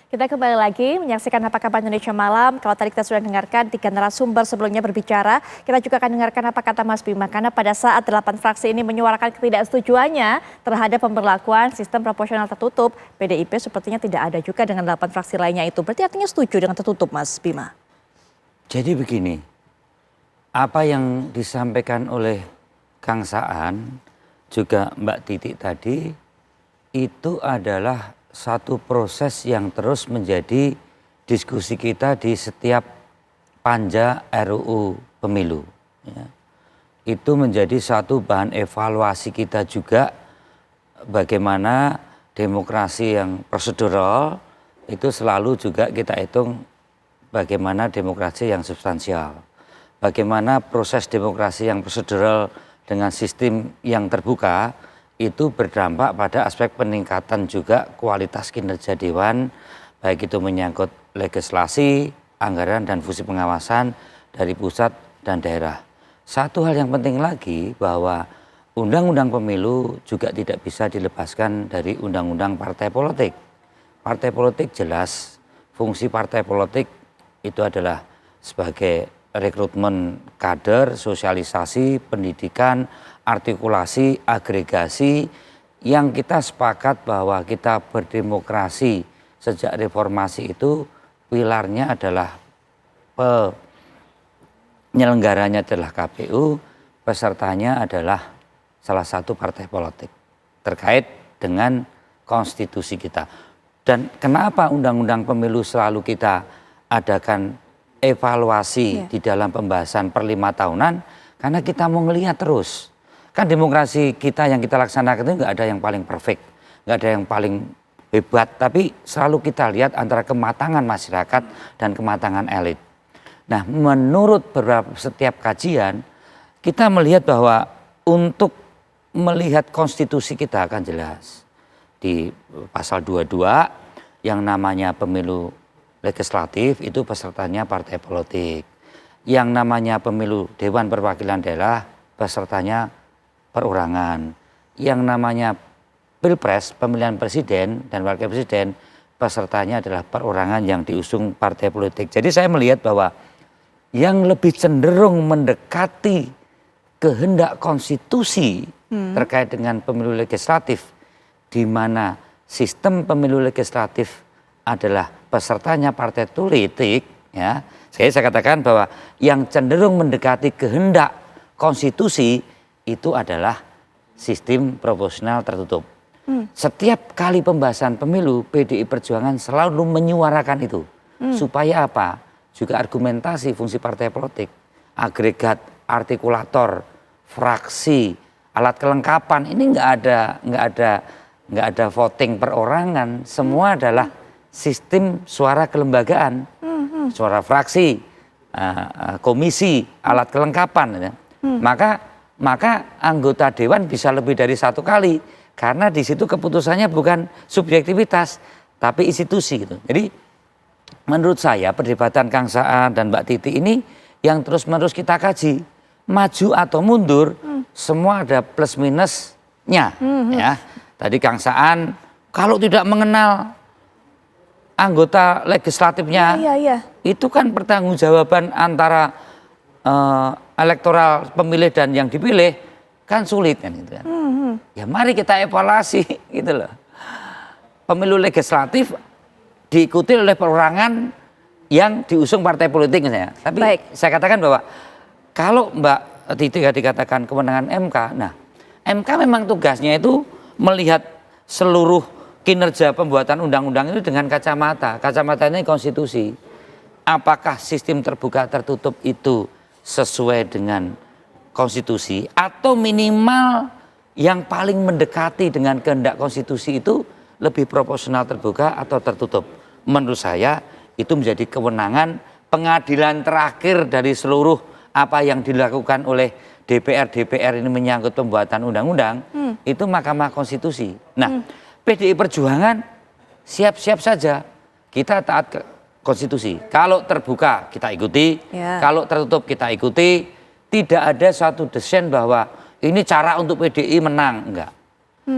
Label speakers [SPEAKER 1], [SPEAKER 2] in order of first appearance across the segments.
[SPEAKER 1] Kita kembali lagi menyaksikan Apa Kabar Indonesia Malam. Kalau tadi kita sudah dengarkan 3 narasumber sebelumnya berbicara, kita juga akan dengarkan apa kata Mas Bima. Karena pada saat 8 fraksi ini menyuarakan ketidaksetujuannya terhadap pemberlakuan sistem proporsional tertutup, PDIP sepertinya tidak ada juga dengan 8 fraksi lainnya itu. Berarti artinya setuju dengan tertutup, Mas Bima?
[SPEAKER 2] Jadi begini, apa yang disampaikan oleh Kang Saan, juga Mbak Titi tadi, itu adalah satu proses yang terus menjadi diskusi kita di setiap panja RUU pemilu. Ya. Itu menjadi satu bahan evaluasi kita juga bagaimana demokrasi yang prosedural itu selalu juga kita hitung bagaimana demokrasi yang substansial. Bagaimana proses demokrasi yang prosedural dengan sistem yang terbuka itu berdampak pada aspek peningkatan juga kualitas kinerja Dewan, baik itu menyangkut legislasi, anggaran dan fungsi pengawasan dari pusat dan daerah. Satu hal yang penting lagi bahwa undang-undang pemilu juga tidak bisa dilepaskan dari undang-undang partai politik. Partai politik jelas, fungsi partai politik itu adalah sebagai rekrutmen kader, sosialisasi, pendidikan, artikulasi, agregasi yang kita sepakat bahwa kita berdemokrasi sejak reformasi itu pilarnya adalah penyelenggaranya adalah KPU, pesertanya adalah salah satu partai politik terkait dengan konstitusi kita. Dan kenapa undang-undang pemilu selalu kita adakan evaluasi di dalam pembahasan per 5 tahunan, karena kita mau ngelihat terus. Kan demokrasi kita yang kita laksanakan itu nggak ada yang paling perfect, nggak ada yang paling hebat, tapi selalu kita lihat antara kematangan masyarakat dan kematangan elit. Nah, menurut setiap kajian, kita melihat bahwa untuk melihat konstitusi kita akan jelas. Di pasal 22 yang namanya pemilu legislatif itu pesertanya partai politik. Yang namanya pemilu Dewan Perwakilan Daerah pesertanya perorangan. Yang namanya Pilpres, pemilihan presiden dan wakil presiden, pesertanya adalah perorangan yang diusung partai politik. Jadi saya melihat bahwa yang lebih cenderung mendekati kehendak konstitusi terkait dengan pemilu legislatif, di mana sistem pemilu legislatif adalah pesertanya partai politik, ya. Saya katakan bahwa yang cenderung mendekati kehendak konstitusi itu adalah sistem proporsional tertutup. Setiap kali pembahasan pemilu, PDI Perjuangan selalu menyuarakan itu. Supaya apa? Juga argumentasi fungsi partai politik, agregat, artikulator, fraksi, alat kelengkapan. Ini nggak ada voting perorangan. Semua adalah sistem suara kelembagaan, suara fraksi, komisi, alat kelengkapan. Ya. Maka anggota dewan bisa lebih dari 1 kali karena di situ keputusannya bukan subjektivitas tapi institusi gitu. Jadi menurut saya perdebatan Kang Saan dan Mbak Titi ini yang terus-menerus kita kaji, maju atau mundur semua ada plus minusnya ya. Tadi Kang Saan kalau tidak mengenal anggota legislatifnya itu kan pertanggungjawaban antara elektoral pemilih dan yang dipilih kan sulit kan gitu kan. Ya mari kita evaluasi gitu loh. Pemilu legislatif diikuti oleh perorangan yang diusung partai politik misalnya. Tapi saya katakan bahwa kalau Mbak Titi dikatakan kewenangan MK, nah MK memang tugasnya itu melihat seluruh kinerja pembuatan undang-undang itu dengan kacamatanya konstitusi. Apakah sistem terbuka tertutup itu sesuai dengan konstitusi atau minimal yang paling mendekati dengan kehendak konstitusi itu lebih proporsional terbuka atau tertutup. Menurut saya itu menjadi kewenangan pengadilan terakhir dari seluruh apa yang dilakukan oleh DPR ini menyangkut pembuatan undang-undang itu Mahkamah Konstitusi. Nah, PDI Perjuangan siap-siap saja kita taat ke konstitusi. Kalau terbuka kita ikuti, kalau tertutup kita ikuti. Tidak ada suatu desain bahwa ini cara untuk PDI menang, enggak.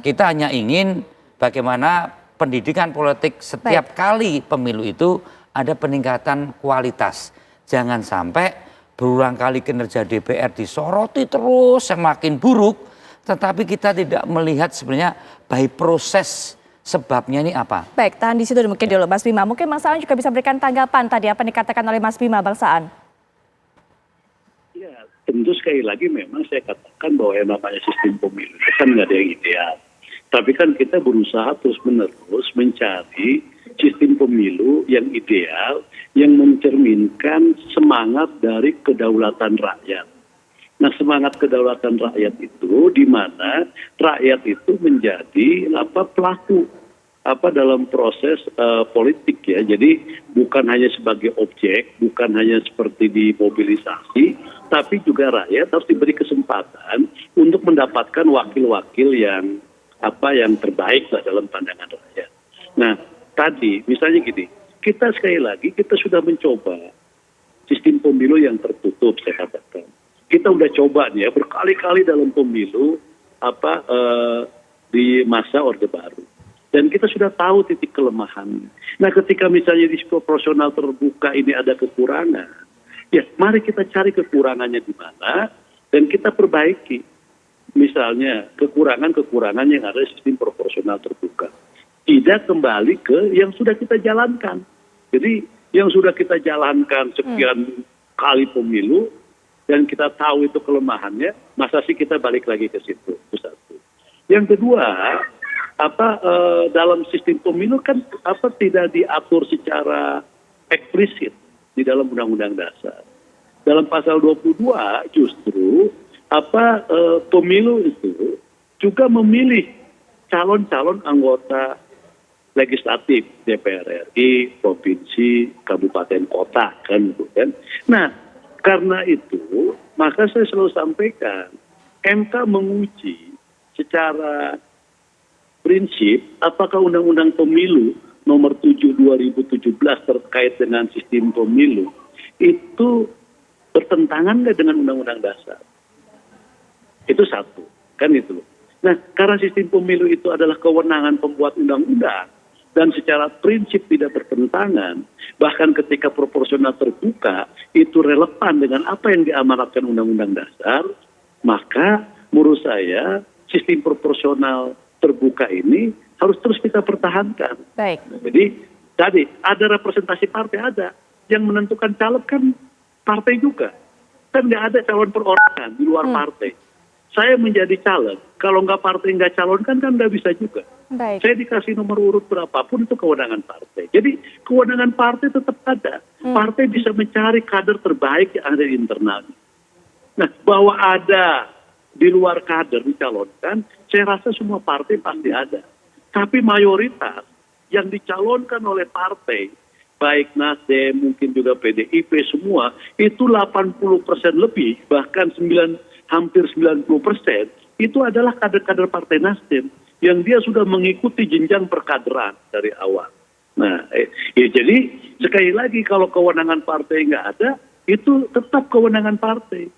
[SPEAKER 2] Kita hanya ingin bagaimana pendidikan politik setiap kali pemilu itu ada peningkatan kualitas. Jangan sampai berulang kali kinerja DPR disoroti terus semakin buruk, tetapi kita tidak melihat sebenarnya by proses sebabnya ini apa.
[SPEAKER 1] Baik, tahan di situ mungkin dulu Mas Bima. Mungkin Bang Saan juga bisa berikan tanggapan tadi apa yang dikatakan oleh Mas Bima, Bang Saan.
[SPEAKER 3] Ya, tentu sekali lagi memang saya katakan bahwa yang namanya sistem pemilu itu kan nggak ada yang ideal. Tapi kan kita berusaha terus-menerus mencari sistem pemilu yang ideal, yang mencerminkan semangat dari kedaulatan rakyat. Nah, semangat kedaulatan rakyat itu di mana rakyat itu menjadi pelaku dalam proses politik ya. Jadi bukan hanya sebagai objek, bukan hanya seperti dimobilisasi, tapi juga rakyat harus diberi kesempatan untuk mendapatkan wakil-wakil yang terbaik lah dalam pandangan rakyat. Nah, tadi misalnya gini, kita sekali lagi kita sudah mencoba sistem pemilu yang tertutup, saya katakan. Kita udah coba nih ya berkali-kali dalam pemilu di masa Orde Baru. Dan kita sudah tahu titik kelemahan. Nah, ketika misalnya di proporsional terbuka ini ada kekurangan, ya mari kita cari kekurangannya di mana dan kita perbaiki. Misalnya kekurangan-kekurangan yang ada di sistem proporsional terbuka. Tidak kembali ke yang sudah kita jalankan. Jadi yang sudah kita jalankan sekian kali pemilu dan kita tahu itu kelemahannya, masa sih kita balik lagi ke situ? Itu satu. Yang kedua, dalam sistem pemilu kan tidak diatur secara eksplisit di dalam Undang-Undang Dasar. Dalam pasal 22 justru pemilu itu juga memilih calon-calon anggota legislatif DPR RI, provinsi, kabupaten, kota kan. Nah, karena itu maka saya selalu sampaikan MK menguji secara prinsip apakah Undang-Undang Pemilu nomor 7 2017 terkait dengan sistem pemilu itu bertentangan nggak dengan Undang-Undang Dasar. Itu satu, kan itu. Nah, karena sistem pemilu itu adalah kewenangan pembuat undang-undang dan secara prinsip tidak bertentangan, bahkan ketika proporsional terbuka itu relevan dengan apa yang diamanatkan Undang-Undang Dasar, maka menurut saya sistem proporsional terbuka ini harus terus kita pertahankan.
[SPEAKER 1] Baik.
[SPEAKER 3] Jadi tadi ada representasi partai ada, yang menentukan caleg kan partai juga. Kan nggak ada calon perorangan di luar partai. Saya menjadi caleg, kalau nggak partai nggak calonkan kan nggak bisa juga.
[SPEAKER 1] Baik.
[SPEAKER 3] Saya dikasih nomor urut berapapun itu kewenangan partai. Jadi kewenangan partai tetap ada. Partai bisa mencari kader terbaik yang ada di internalnya. Nah, bahwa ada di luar kader dicalonkan, saya rasa semua partai pasti ada. Tapi mayoritas yang dicalonkan oleh partai, baik Nasdem, mungkin juga PDIP semua, itu 80% lebih, bahkan hampir 90% itu adalah kader-kader Partai Nasdem yang dia sudah mengikuti jenjang perkaderan dari awal. Nah, jadi sekali lagi kalau kewenangan partai nggak ada, itu tetap kewenangan partai.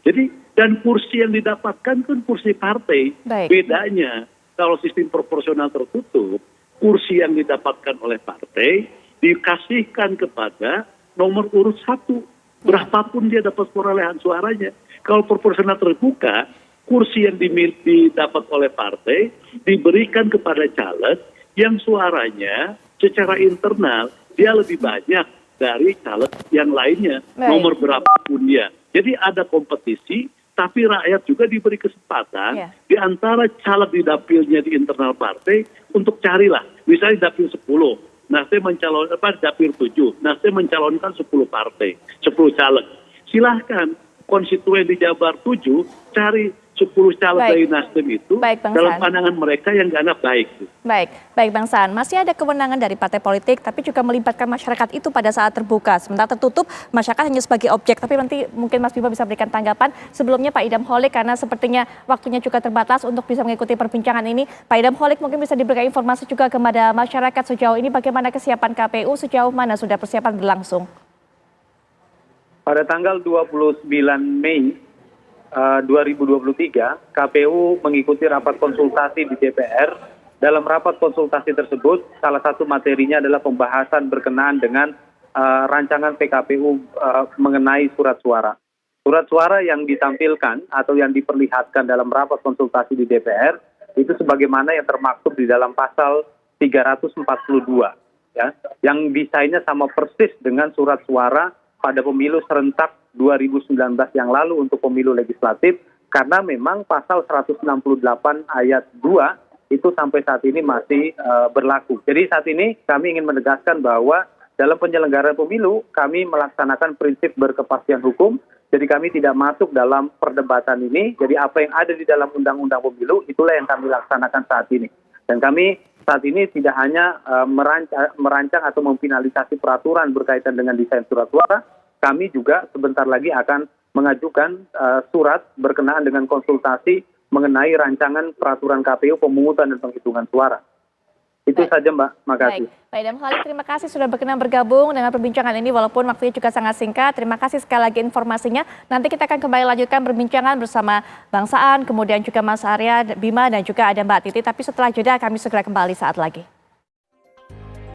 [SPEAKER 3] Jadi dan kursi yang didapatkan kan kursi partai.
[SPEAKER 1] Baik.
[SPEAKER 3] Bedanya kalau sistem proporsional tertutup, kursi yang didapatkan oleh partai dikasihkan kepada nomor urut 1. Berapapun dia dapat perolehan suaranya. Kalau proporsional terbuka, kursi yang didapat oleh partai diberikan kepada caleg yang suaranya secara internal dia lebih banyak dari caleg yang lainnya.
[SPEAKER 1] Baik.
[SPEAKER 3] Nomor berapapun dia. Jadi ada kompetisi, tapi rakyat juga diberi kesempatan di antara caleg di dapilnya di internal partai untuk carilah. Misalnya dapil 10. Nasdem dapil 7. Nasdem mencalonkan 10 partai, 10 caleg. Silahkan konstituen di Jabar 7 cari 10 caleg dari Nasdem itu dalam pandangan mereka yang dianggap baik.
[SPEAKER 1] Baik Bang Saan, masih ada kewenangan dari partai politik tapi juga melibatkan masyarakat itu pada saat terbuka. Sementara tertutup masyarakat hanya sebagai objek, tapi nanti mungkin Mas Bima bisa berikan tanggapan. Sebelumnya Pak Idam Holik, karena sepertinya waktunya juga terbatas untuk bisa mengikuti perbincangan ini. Pak Idam Holik mungkin bisa diberikan informasi juga kepada masyarakat sejauh ini bagaimana kesiapan KPU, sejauh mana sudah persiapan berlangsung.
[SPEAKER 4] Pada tanggal 29 Mei 2023, KPU mengikuti rapat konsultasi di DPR dalam rapat konsultasi tersebut, salah satu materinya adalah pembahasan berkenaan dengan rancangan PKPU mengenai surat suara. Surat suara yang ditampilkan atau yang diperlihatkan dalam rapat konsultasi di DPR itu sebagaimana yang termaktub di dalam pasal 342, ya, yang desainnya sama persis dengan surat suara pada pemilu serentak 2019 yang lalu untuk pemilu legislatif, karena memang pasal 168 ayat 2 itu sampai saat ini masih berlaku. Jadi saat ini kami ingin menegaskan bahwa dalam penyelenggaraan pemilu kami melaksanakan prinsip berkepastian hukum. Jadi kami tidak masuk dalam perdebatan ini. Jadi apa yang ada di dalam undang-undang pemilu itulah yang kami laksanakan saat ini. Dan kami saat ini tidak hanya merancang atau memfinalisasi peraturan berkaitan dengan desain surat suara, kami juga sebentar lagi akan mengajukan surat berkenaan dengan konsultasi mengenai rancangan peraturan KPU pemungutan dan penghitungan suara. Itu saja Mbak, makasih.
[SPEAKER 1] Baik, Pak Idam Khalid, terima kasih sudah berkenan bergabung dengan perbincangan ini walaupun waktunya juga sangat singkat. Terima kasih sekali lagi informasinya. Nanti kita akan kembali lanjutkan perbincangan bersama Bang Saan, kemudian juga Mas Arya, Bima dan juga ada Mbak Titi. Tapi setelah jeda kami segera kembali saat lagi.